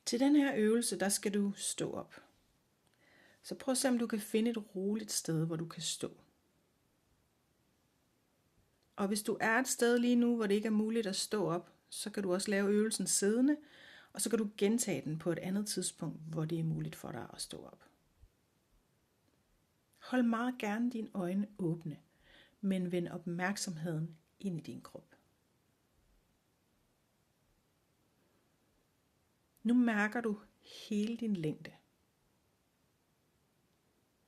Til den her øvelse, der skal du stå op. Så prøv at se, om du kan finde et roligt sted, hvor du kan stå. Og hvis du er et sted lige nu, hvor det ikke er muligt at stå op, så kan du også lave øvelsen siddende, og så kan du gentage den på et andet tidspunkt, hvor det er muligt for dig at stå op. Hold meget gerne dine øjne åbne, men vend opmærksomheden ind i din krop. Nu mærker du hele din længde.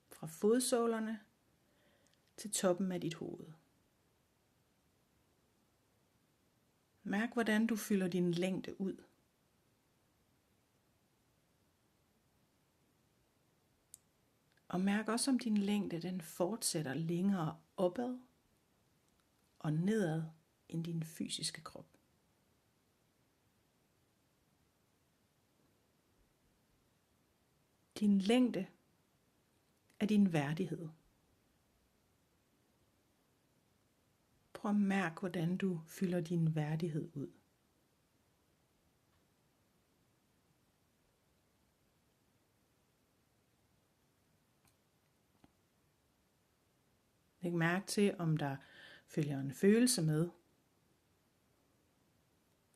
Fra fodsålerne til toppen af dit hoved. Mærk, hvordan du fylder din længde ud. Og mærk også, om din længde den fortsætter længere opad og nedad end din fysiske krop. Din længde er din værdighed. Prøv at mærke, hvordan du fylder din værdighed ud. Læg mærke til, om der følger en følelse med.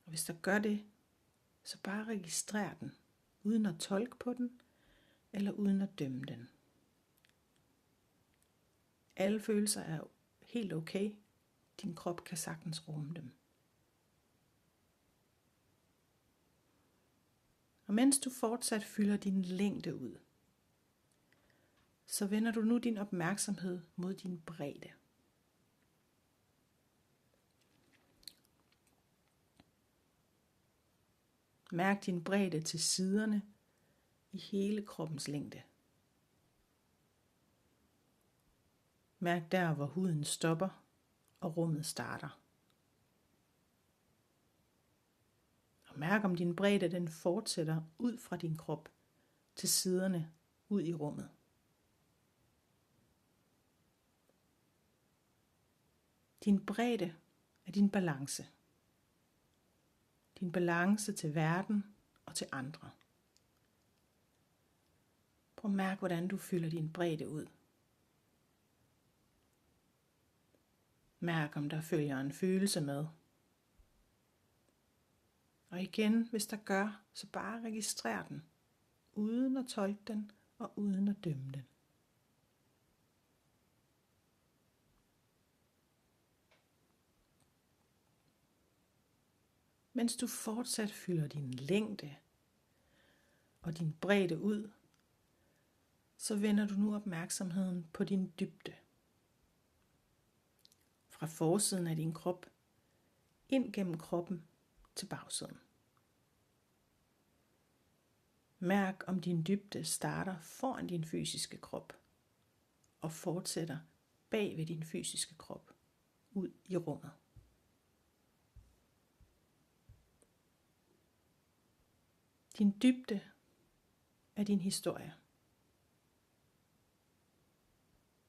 Og hvis der gør det, så bare registrer den, uden at tolke på den, eller uden at dømme den. Alle følelser er helt okay. Din krop kan sagtens rumme dem. Og mens du fortsat fylder din længde ud, så vender du nu din opmærksomhed mod din bredde. Mærk din bredde til siderne i hele kroppens længde. Mærk der, hvor huden stopper og rummet starter. Og mærk, om din bredde den fortsætter ud fra din krop til siderne ud i rummet. Din bredde er din balance. Din balance til verden og til andre. Prøv at mærke, hvordan du fylder din bredde ud. Mærk, om der følger en følelse med. Og igen, hvis der gør, så bare registrer den, uden at tolke den og uden at dømme den. Mens du fortsat fylder din længde og din bredde ud, så vender du nu opmærksomheden på din dybde. Fra forsiden af din krop, ind gennem kroppen til bagsiden. Mærk, om din dybde starter foran din fysiske krop og fortsætter bag ved din fysiske krop ud i rummet. Din dybde er din historie.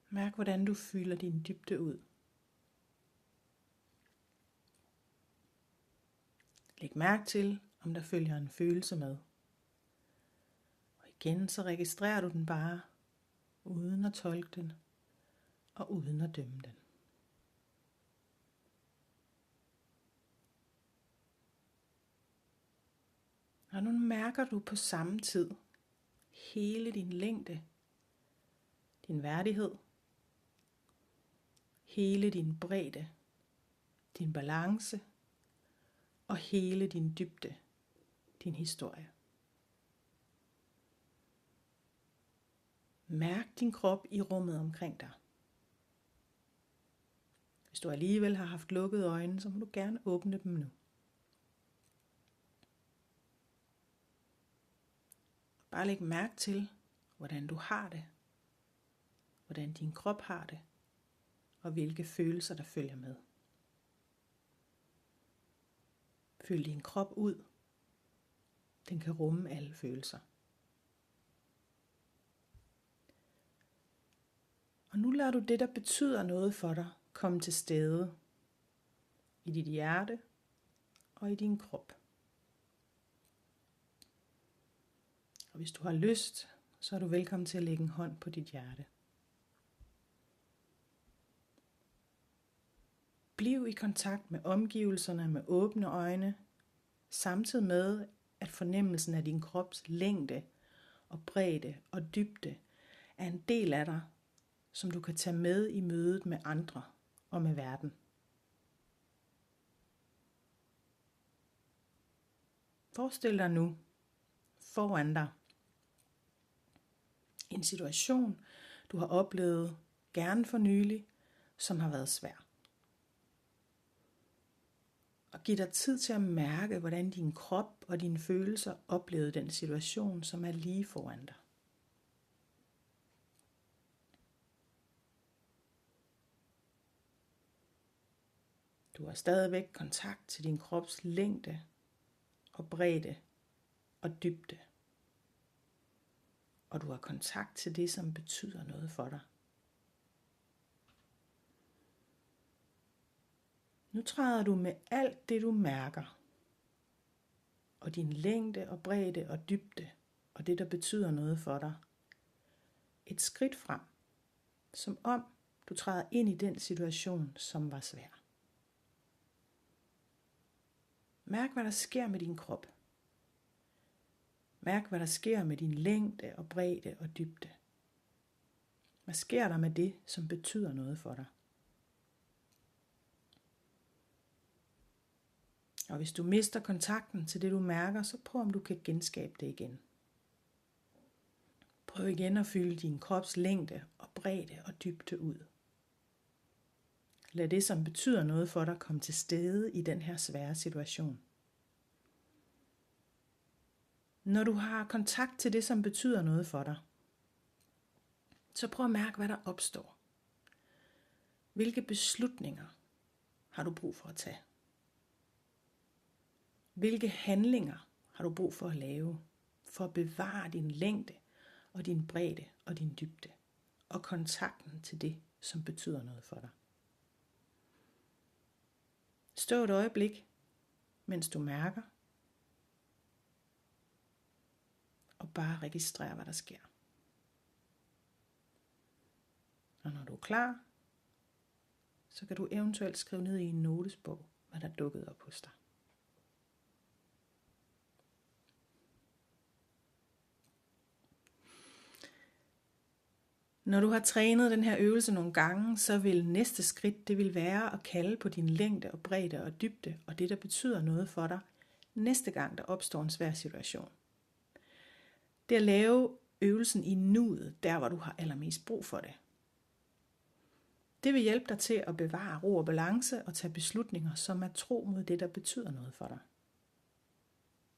Mærk, hvordan du fylder din dybde ud. Læg mærke til, om der følger en følelse med. Og igen så registrerer du den bare, uden at tolke den og uden at dømme den. Og nu mærker du på samme tid hele din længde, din værdighed, hele din bredde, din balance og hele din dybde, din historie. Mærk din krop i rummet omkring dig. Hvis du alligevel har haft lukkede øjne, så må du gerne åbne dem nu. Bare læg mærke til, hvordan du har det, hvordan din krop har det, og hvilke følelser der følger med. Fyld din krop ud. Den kan rumme alle følelser. Og nu lader du det, der betyder noget for dig, komme til stede i dit hjerte og i din krop. Og hvis du har lyst, så er du velkommen til at lægge en hånd på dit hjerte. Bliv i kontakt med omgivelserne med åbne øjne, samtidig med, at fornemmelsen af din krops længde og bredde og dybde er en del af dig, som du kan tage med i mødet med andre og med verden. Forestil dig nu foran dig en situation, du har oplevet, gerne for nylig, som har været svær. Og giv dig tid til at mærke, hvordan din krop og dine følelser oplevede den situation, som er lige foran dig. Du har stadigvæk kontakt til din krops længde og bredde og dybde. Og du har kontakt til det, som betyder noget for dig. Nu træder du med alt det, du mærker, og din længde og bredde og dybde, og det, der betyder noget for dig, et skridt frem, som om du træder ind i den situation, som var svær. Mærk, hvad der sker med din krop. Mærk, hvad der sker med din længde og bredde og dybde. Hvad sker der med det, som betyder noget for dig? Og hvis du mister kontakten til det, du mærker, så prøv, om du kan genskabe det igen. Prøv igen at fylde din krops længde og bredde og dybde ud. Lad det, som betyder noget for dig, komme til stede i den her svære situation. Når du har kontakt til det, som betyder noget for dig, så prøv at mærke, hvad der opstår. Hvilke beslutninger har du brug for at tage? Hvilke handlinger har du brug for at lave, for at bevare din længde og din bredde og din dybde, og kontakten til det, som betyder noget for dig? Stå et øjeblik, mens du mærker, og bare registrer, hvad der sker. Og når du er klar, så kan du eventuelt skrive ned i en notesbog, hvad der dukkede op hos dig. Når du har trænet den her øvelse nogle gange, så vil næste skridt, det vil være at kalde på din længde og bredde og dybde, og det, der betyder noget for dig, næste gang der opstår en svær situation. Det er at lave øvelsen i nuet, der hvor du har allermest brug for det. Det vil hjælpe dig til at bevare ro og balance og tage beslutninger, som er tro mod det, der betyder noget for dig.